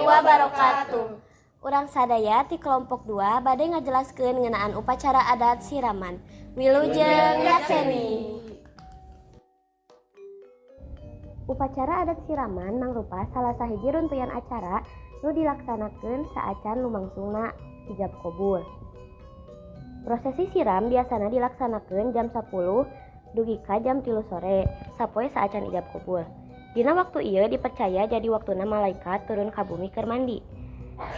wabarakatuh. Urang sadaya ti kelompok 2 bade ngajelaskeun ngeunaan upacara adat siraman. Wilujeng nyakseni. Upacara adat siraman mangrupa salah sahiji runtuyan acara nu dilaksanakeun saacan lumangsungna ijab qabul. Prosesi siram biasana dilaksanakeun jam 10 dugi ka jam 3 sore sapoe saacan ijab qabul. Dina waktu ieu dipercaya jadi waktuna malaikat turun ka bumi keur mandi.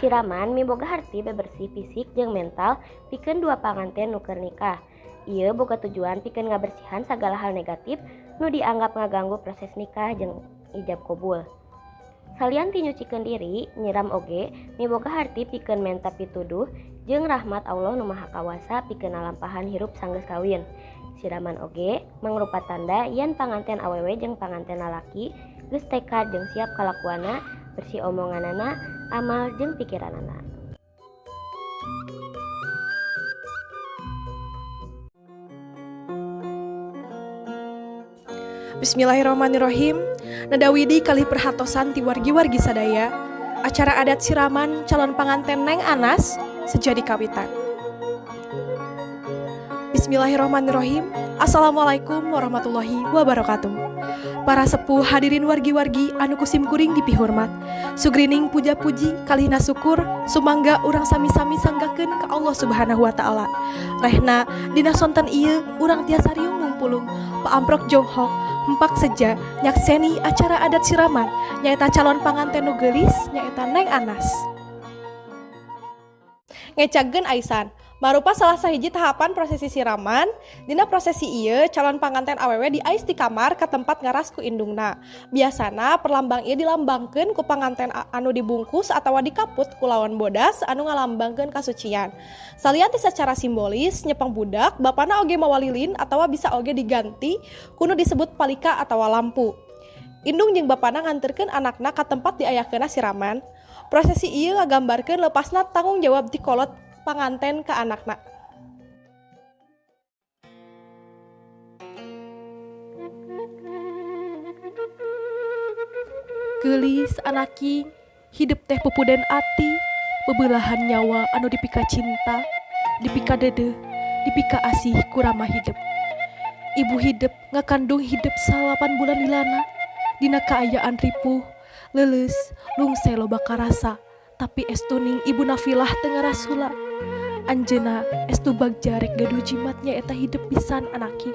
Siraman miboga harti bebersih fisik jeung mental pikeun dua panganten nu keur nikah. Ieu boga tujuan pikeun ngabersihan sagala hal negatif nu dianggap ngaganggu proses nikah jeung ijab qabul. Salian ti nyucikeun diri, nyiram oge miboga harti pikeun menta pituduh jeung rahmat Allah nu Maha Kawasa pikeun nalampahan hirup sanggeus kawin. Siraman oge mangrupa tanda yen panganten awewe jeung panganten lalaki geus tekad jeung siap kalakuana, bersih omonganana, amal jeung pikiranana. Bismillahirrahmanirrahim. Nadawidi kalih perhatosan ti wargi-wargi sadaya. Acara adat siraman calon panganten Neng Anas sejadi kawitan. Bismillahirrahmanirrahim. Assalamualaikum warahmatullahi wabarakatuh. Para sepuh hadirin wargi-wargi anu kusim kuring dipihormat. Sugrining puja-puji kalihna syukur sumangga urang sami-sami sanggakeun ka Allah Subhanahu wa taala. Rehna dina sonten ieu urang tiasa riung mumpulung paamprok jonghok empak seja nyakseni acara adat siraman nyaeta calon panganten nu geulis nyaeta Neng Anas. Ngecageun Aisan marupa salah sahiji tahapan prosesi siraman. Dina prosesi ieu calon panganten awewe diais di kamar ka tempat ngaras ku indungna. Biasana perlambang ieu dilambangkeun ku panganten anu dibungkus atawa dikaput ku lawan bodas anu ngalambangkeun kasucian. Salian ti secara simbolis nyepeng budak bapana oge mawa lilin atawa bisa oge diganti kuno disebut palika atawa lampu. Indung jeung bapana nganterkeun anakna ka tempat diayakeunna siraman. Prosesi ieu ngagambarkeun lepasna tanggung jawab ti kolot panganten ke anakna. Geulis anaki hidup teh pupuden ati, bebelahan nyawa anu dipika cinta, dipika dedeh, dipika asih kurama hidup. Ibu hidup ngakandung hidup 8 bulan dilana, dina kaayaan ripuh, leuleus, lungse loba karasa, tapi estuning ibu Nafilah teu ngarasula. Anjeuna estu bagja rek gaduh jimatnya eta hidup pisan anaki.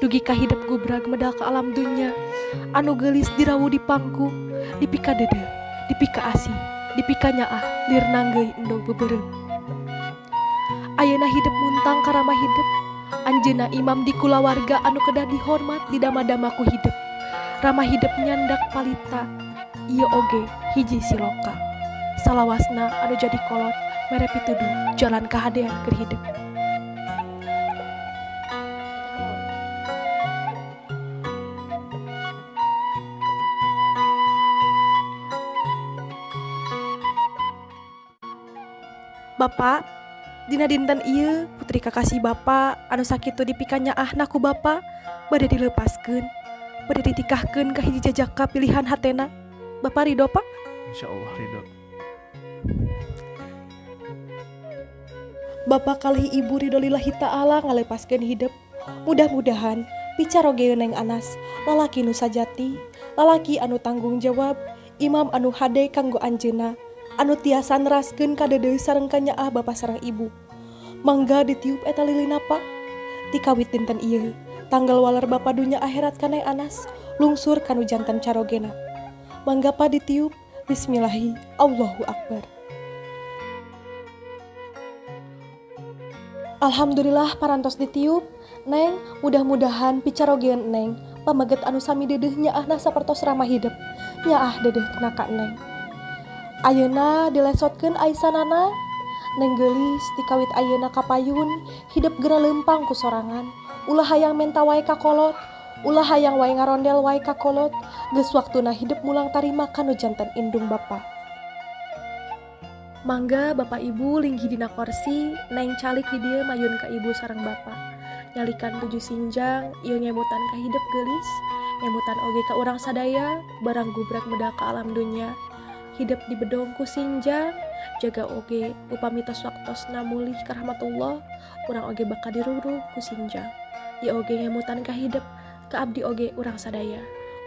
Dugi ka hidup gubrag medal ka alam dunya, anu geulis dirawu di pangku, dipika dedeh, dipika asih, dipika nyaah, lir nanggeui endog beubereung. Ayeuna hidup muntang karama hidup, anjeuna imam di kulawarga anu kedah dihormat di dama-dama ku hidup. Rama hidup nyandak palita, ieu oge hiji siloka. Salawasna anu jadi kolot mere pituduh jalan kahadean keur hidup. Bapak, dina dinten ieu putri kakasih Bapak anu sakitu dipika nyaah naku Bapak bade dilepaskeun, bade ditikahkeun ka hiji jajaka pilihan hatena. Bapak ridho, Pak? Insyaallah ridho. Bapak kalih ibu ridho lillahi ta'ala ngalepaskeun hidup. Mudah-mudahan picaroge Neng Anas lalaki nu sajati, lalaki anu tanggung jawab, imam anu hade kanggo anjeuna, anu tiasa neraskeun ka dedeuh sareng ka nyaah Bapak sareng ibu. Mangga ditiup eta lilina Pak. Ti kawit dinten ieu, tanggal waler Bapak dunya akhirat ka Neng Anas, lungsur kanu janten carogena. Mangga Pak ditiup. Bismillahi, Allahu Akbar. Alhamdulillah parantos ditiup. Neng, mudah-mudahan picarogeun Neng pamaget anu sami dedeuh nyaahna sapertos ramah hidup. Nyaah dedeuh kena ka Neng. Ayeuna dilesotkeun aisanana. Neng geulis dikawit ayeuna kapayun, hidup geura leumpang ku sorangan. Ulah hayang menta wae ka kolot, ulah hayang wae ngarondel wae ka kolot. Geus waktuna hidup mulang tarima kanu janten indung Bapa. Mangga Bapak Ibu linggi dina kursi, Neng calik di dieu mayun ka Ibu sareng Bapa. Nyalikan 7 sinjang, ieu nyemutan ka hidup geulis, nyemutan oge ka urang sadaya, barang gubrak medal ka alam dunya. hidup di bedong ku sinjang, jaga oge upami tos waktosna mulih ka rahmatullah, urang oge bakal dirurug ku sinjang. Ieu oge ngemutan ka hidup, ka abdi oge urang sadaya.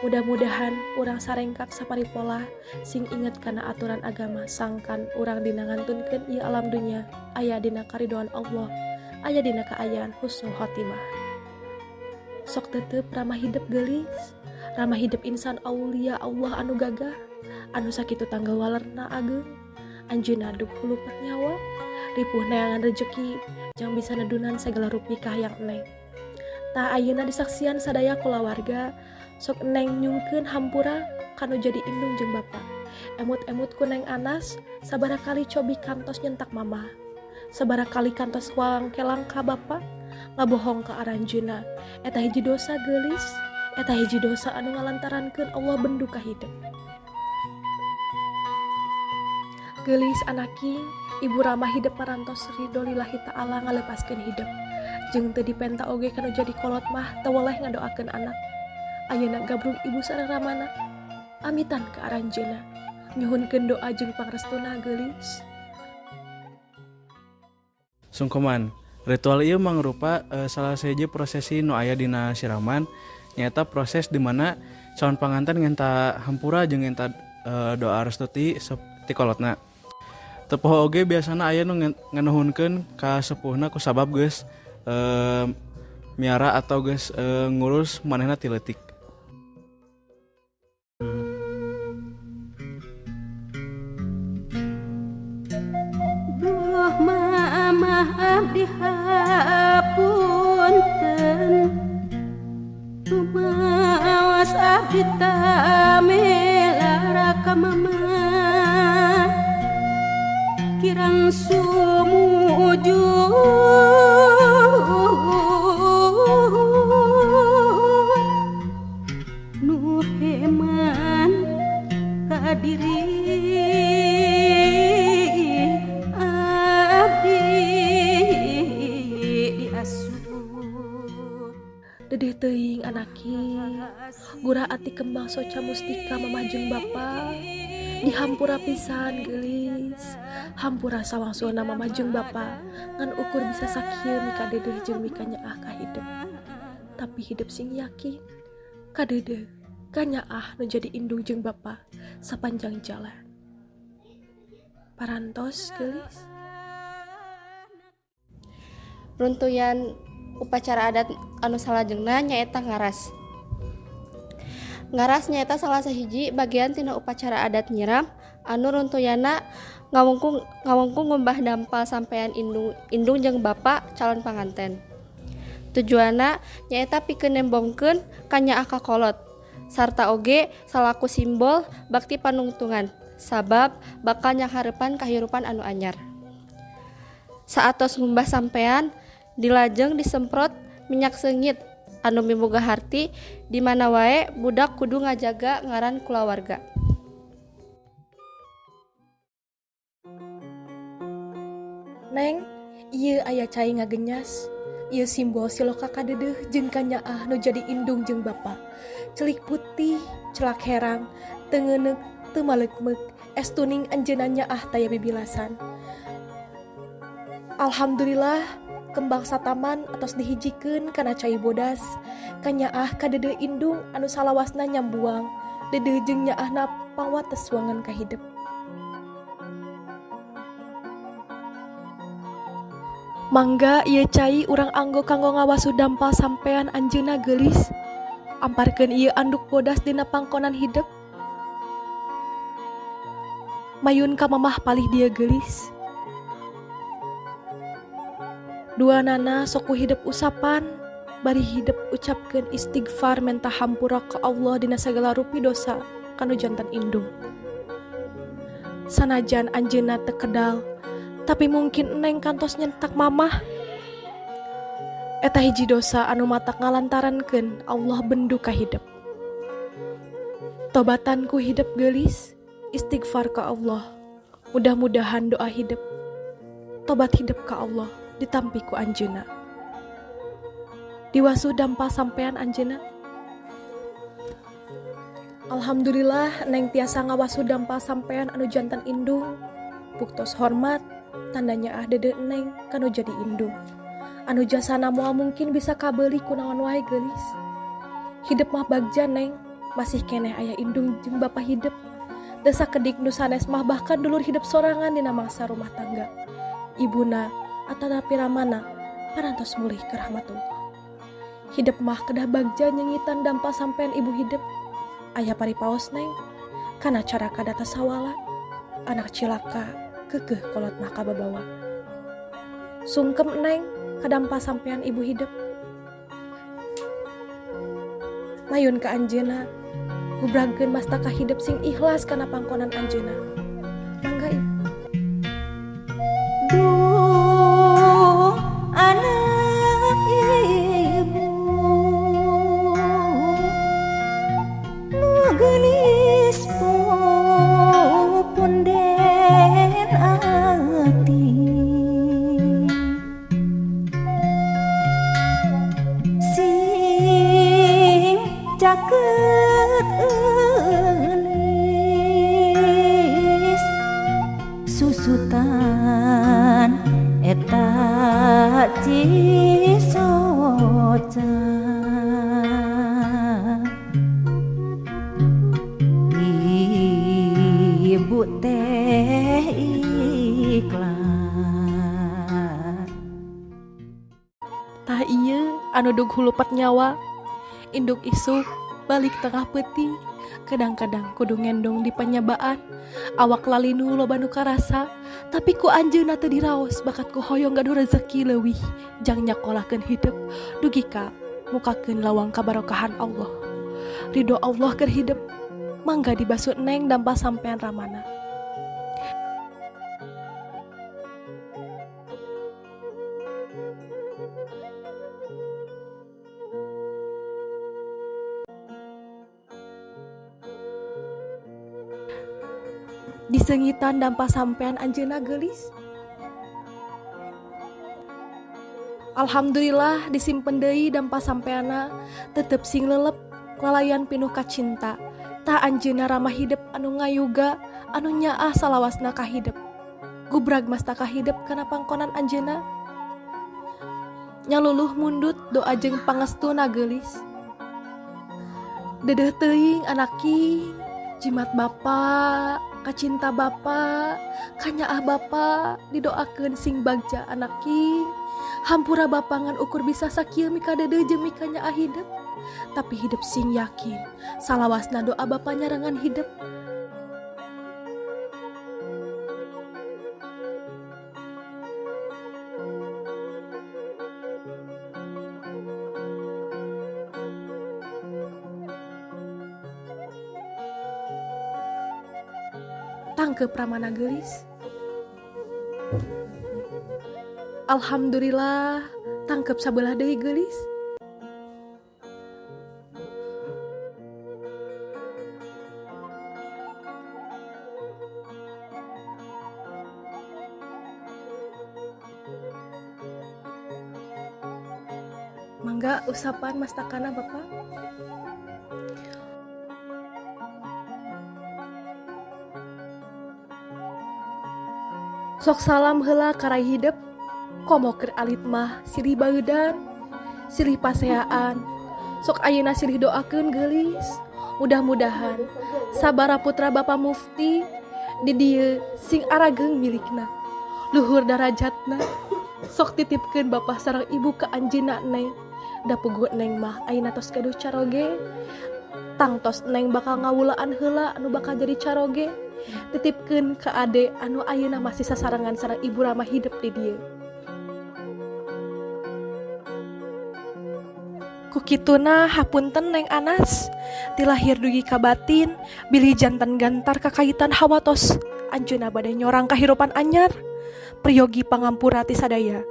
Mudah-mudahan urang sarengkak saparipola sing inget kana aturan agama sangkan urang dina ngantunkeun ieu alam dunya aya dina karidoan Allah, aya dina kaayaan husnul khotimah. Sok tetep ramah hidup geulis, ramah hidup insan aulia Allah anu gagah, anu sakitu tangga walerna ageng, anjeunna dug hulupat nyawa, ripuh neangan rejeki, jang bisa nedunan segala rupikah yang eneng. Ta ayeuna disaksian sadaya kulawarga, sok neng nyungkeun hampura kanu jadi indung jeung bapa. Emut-emut ku neng Anas, sabaraha kali cobi kantos nyentak mama. Sabaraha kali kantos kelang ka bapa, ngabohong ka aranjeunna. Eta hiji dosa geulis, eta hiji dosa anu ngalantarankeun Allah bendu ka hidup. Geulis anaki, ibu ramah hidup parantos ridho lillahi ta'ala ngalepaskeun hidup. Jeung teu dipenta oge kanu jadi kolot mah teu weleh ngadoakeun anak. Ayeuna gabrung ibu sareng ramana, amitan ka aranjeunna, nyuhunkeun doa jeung pangrestuna geulis. Sungkuman, ritual ieu mangrupa salah sahiji prosesi nu aya dina siraman, nyaeta proses di mana calon panganten ngenta hampura jeung ngenta doa restu ti kolotna. Teu poho oge biasana aya nu nganuhunkeun ka sepuhna ku sabab geus miara atau geus ngurus manehna ti leutik. Duh mamah abdi hapunten, rumaos abdi tamelara ka mamah, kirang sumujud nu heman ka diri abdi diasuh. Dedeh teuing anaki, gurah ati kembang soca mustika mamah jeung bapa, dihampura pisan geulis, hampura sawangsulna mamah jeung bapa, ngan ukur bisa sakieu mika dedeh jeung mika nyaah ka hidup. Tapi hidup sing yakin, ka dedeh, ka nyaah nu jadi indung jeung bapa sapanjang jalan. Parantos geulis. Runtuyan upacara adat anu salajengna nyaeta ngaras. Ngaras nyaeta salah sahiji bagian tina upacara adat nyiram anu runtuyana ngawungkung ngumbah dampal sampean indung jeung bapa calon panganten. Tujuanna nyaeta pikeun nembongkeun ka nyaah ka kolot sarta oge salaku simbol bakti panungtungan sabab bakal nyanghareupan kahirupan anu anyar. Saatos ngumbah sampean dilajeng disemprot minyak seungit anu miboga harti di mana wae budak kudu ngajaga ngaran kulawarga. Neng, ieu aya cai ngagenyas. Ieu simbol siloka ka dedeh jeung ka nyaah nu jadi indung jeung bapa. Celik putih, celak herang, teu ngeuneuk, teu maleukmeuk, estuning anjeunna nyaah taya bibilasan. Alhamdulillah, kembang sataman atos dihijikeun kana cai bodas, ka nyaah ka dedeh indung anu salawasna nyambuang, dedeh jeung nyaahna pangwates wangan ka hidup. Mangga ieu cai urang anggo kanggo ngawasu dampal sampean anjeunna geulis. Amparkeun ieu anduk bodas dina pangkonan hidup. Mayun ka mamah palih dia geulis. Dua nana soku hidup usapan, bari hidup ucapkeun istighfar menta hampura ka Allah dina sagala rupi dosa kanu jantan indung. Sanajan anjeunna teu kedal, tapi mungkin eneng kantos nyentak mamah. Eta hiji dosa anu matak ngalantarankeun Allah bendu ka hidup. Tobatan ku hidup geulis, istighfar ka Allah. Mudah-mudahan doa hidup, tobat hidup ka Allah ditampi ku anjeunna. Diwasu dampal sampean anjeunna. Alhamdulillah neng tiasa ngawasu dampa sampean anu jantan indung. Buktos hormat tandanya dede neng kanu jadi indung. Anu jasana moal mungkin bisa kabeli kunaon wae geulis. Hidup mah bagja neng, masih keneh aya indung jeung bapa hidup. Desa kedik nu sanes mah bahkan dulur hidup sorangan dina mangsa rumah tangga. Ibuna atana piramana parantos mulih ke rahmatullah. Hidup mah kedah bagja nyengitan dampa sampean ibu hidup. Aya paripaos neng, kana cara kadata sawala, anak cilaka, kekeh kolot mah kababawa. Sungkem neng, kadampa sampean ibu hidup. Mayun ka anjeuna, gubragkeun mastaka hidup sing ikhlas kana pangkonan anjeuna. Mangga ibu. Duh anak ibu nu geulis punden ati sing caket eulis susutan eta cisoca ibu teh ikhlas. Tah ieu anu dug hulupat nyawa, induk isuk balik tengah peuting, kadang-kadang kudu ngendong di panyabaan, awak lalinu loba nu karasa, tapi ku anjeunna teu diraos bakat ku hoyong gaduh rezeki leuwih, jang nyakolahkeun hidup, dugi ka mukakeun lawang kabarokahan Allah. Ridho Allah keur hidup, mangga dibasut neng dampa sampean ramana. Disengitan dampa sampean anjeunna geulis. Alhamdulillah disimpen deui dampa sampeana tetep sing lelep lalayan pinuh ka cinta. Tah anjeunna ramah hidup anu ngayuga anu nyaah salawasna ka hidup. Gubrag mastaka hidup kana pangkonan anjeunna. Nyaluluh mundut doa jeung pangestuna geulis. Dedeh teuing anaki jimat bapa, kacinta bapa, kanyaah bapa, didoakeun sing bagja anaki. Hampura bapa ngan ukur bisa sakieu mika dedeh jeung mika nyaah hidup. Tapi hidup sing yakin, salawasna doa bapa nyarangan hidup. Tangkep pramana geulis. Alhamdulillah tangkep sabelah deui geulis. Mangga usapan mastakana Bapak. Sok salam heula karai hidup, komo keur alit mah silih baeudan, silih paseaan. Sok ayeuna silih doakeun geulis, mudah-mudahan sabara putra Bapa Mufti di dieu sing arageung milikna, luhur darajatna. Sok titipkeun Bapa sareng Ibu ka anjeunna Neng, da puguh Neng mah ayeuna tos gaduh caroge, tangtos Neng bakal ngawulaan heula anu bakal jadi caroge. Titipkeun ke ade anu ayeuna masih sasarangan sareng ibu ramah hidup di dieu. Kukituna hapunten Neng Anas, tilahir dugi ka batin, bilih jantan gantar kakaitan hawatos, anjeunna bade nyorang kahirupan anyar, priyogi pangampura ti sadaya.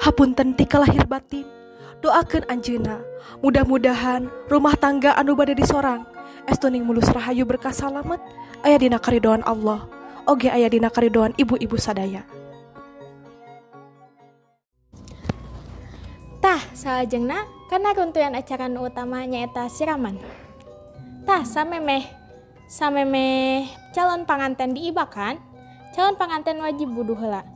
Hapunten ti kalahir batin, doakeun anjeunna, mudah-mudahan rumah tangga anu bade disorang estuning mulus rahayu berkah salamet, aya dina karidoan Allah, oge aya dina karidoan ibu-ibu sadaya. Tah, salajengna kana runtuyan acara nu utama nyaeta siraman. Tah samemeh calon panganten diibakan, calon panganten wajib wudu heula.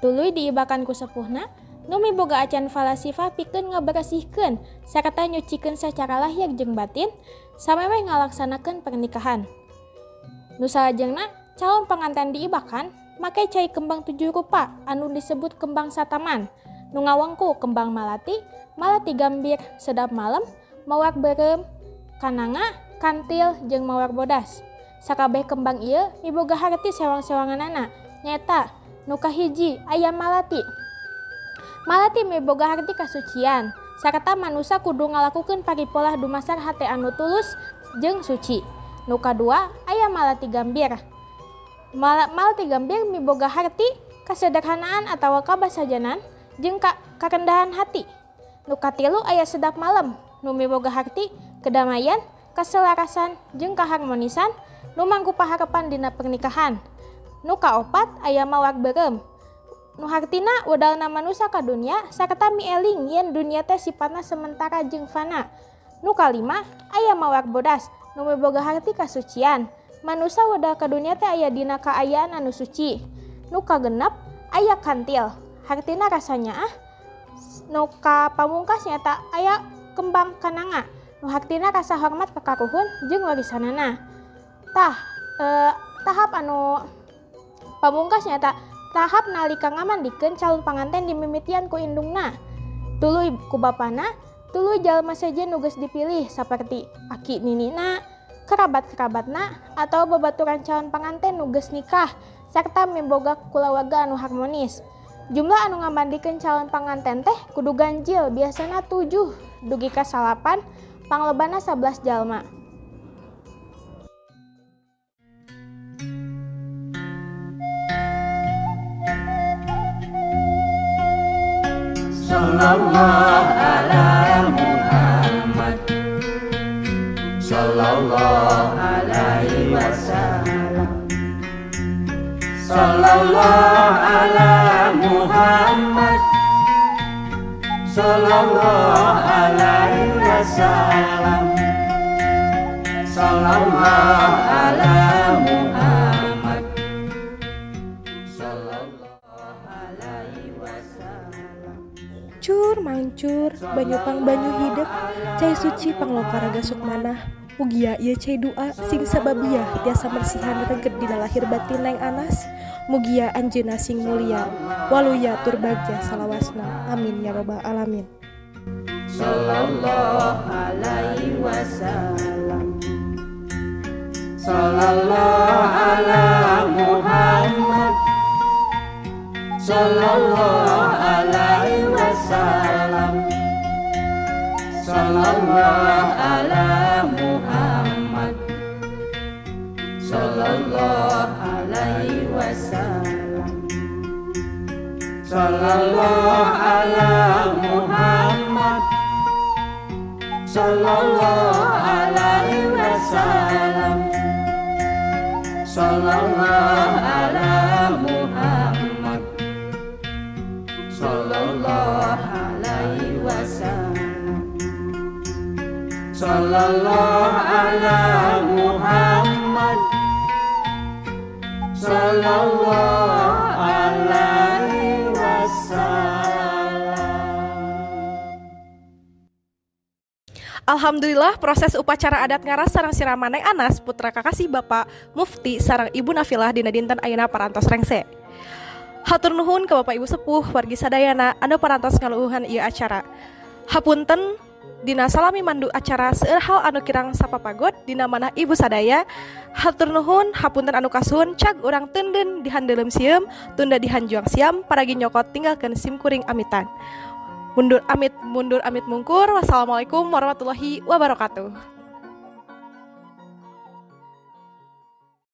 Tuluy diibakan ku sepuhna, nu miboga acan falasifah pikeun ngaberesihkeun sarta nyucikeun sacara lahir jeung batin, samemeh ngalaksanakeun pernikahan. Nu salajengna calon panganten diibakan make cai kembang 7 rupa anu disebut kembang sataman, nu ngawengku kembang malati gambir, sedap malem, mawar beureum, kananga, kantil, jeung mawar bodas. Sakabeh kembang ieu miboga harti sewang-sewanganana, nyaeta nu kahiji aya malati. Malati miboga harti kasucian, sarta manusa kudu ngalakukeun paripolah dumasar hate anu tulus jeung suci. Nu kadua aya malati gambir. Malati gambir miboga harti kasederhanaan atawa kabasajanan jeung karendahan hati. Nu katilu aya sedap malem, nu miboga harti kedamaian, kaselarasan, jeung kaharmonisan nu mangku paharepan dina pernikahan. Nu kaopat aya mawar beureum, nu hartina wedalna manusia ka dunya sarta mieling yen dunya teh sifatna sementara jeung fana. Nu kalima aya mawar bodas, nu miboga harti kasucian, manusia wedal ka dunya teh aya dina kaayaan anu suci. Nu kagenep aya kantil, hartina rasanya nu kapamungkas nyata aya kembang kananga, nu hartina rasa hormat ka karuhun jeung warisanana. Tahap anu pamungkas nyata tahap nalika ngamandikeun calon panganten dimimitian ku indungna. Tuluy ku bapana, tuluy jalma saja nu geus dipilih saperti aki ninina, kerabat-kerabatna, atau babaturan calon panganten nu geus nikah sarta miboga kulawarga anu harmonis. Jumlah anu ngamandikeun calon panganten teh kudu ganjil, biasana 7 dugi ka 8, panglebana 11 jalma. Sallallahu ala Muhammad, sallallahu alaihi wasallam. Sallallahu ala Muhammad, sallallahu alaihi wasallam. Sallallahu ala Muhammad, sallallahu alaihi wasallam. Cur mancur banyu pang banyu hidup cai suci panglokaraga sukmanah mugia ieu cai doa sing sababiah tiasa mersihan reget dina lahir batin neng Anas mugia anjeunna sing mulia waluya tur bagja salawasna amin ya robbal alamin. Sallallahu alaihi wasallam. Sallallahu ala Muhammad, sallallahu alaihi wasallam. Sallallahu ala Muhammad, sallallahu alaihi wasallam. Sallallahu ala Muhammad, sallallahu alaihi wasallam. Sallallahu ala Muhammad, sallallahu alaihi wasallam. Sallallahu ala Muhammad, sallallahu alaihi wasallam. Alhamdulillah proses upacara adat ngaras sareng siraman neng Anas putra kakasih Bapak Mufti sareng Ibu Nafilah dina dinten ayeuna parantos rengse. Hatur nuhun ka Bapak Ibu sepuh wargi sadayana anu parantos ngaluuhan ieu acara. Hapunten dina salami mandu acara seueur hal anu kirang sapapagot dina manah Ibu sadaya. Hatur nuhun hapunten anu kasuhun cag urang teunden dihandeuleum sieum tunda dihanjuang siam paragi nyokot tinggalkeun sim kuring amitan. Mundur amit mungkur. Wassalamualaikum warahmatullahi wabarakatuh.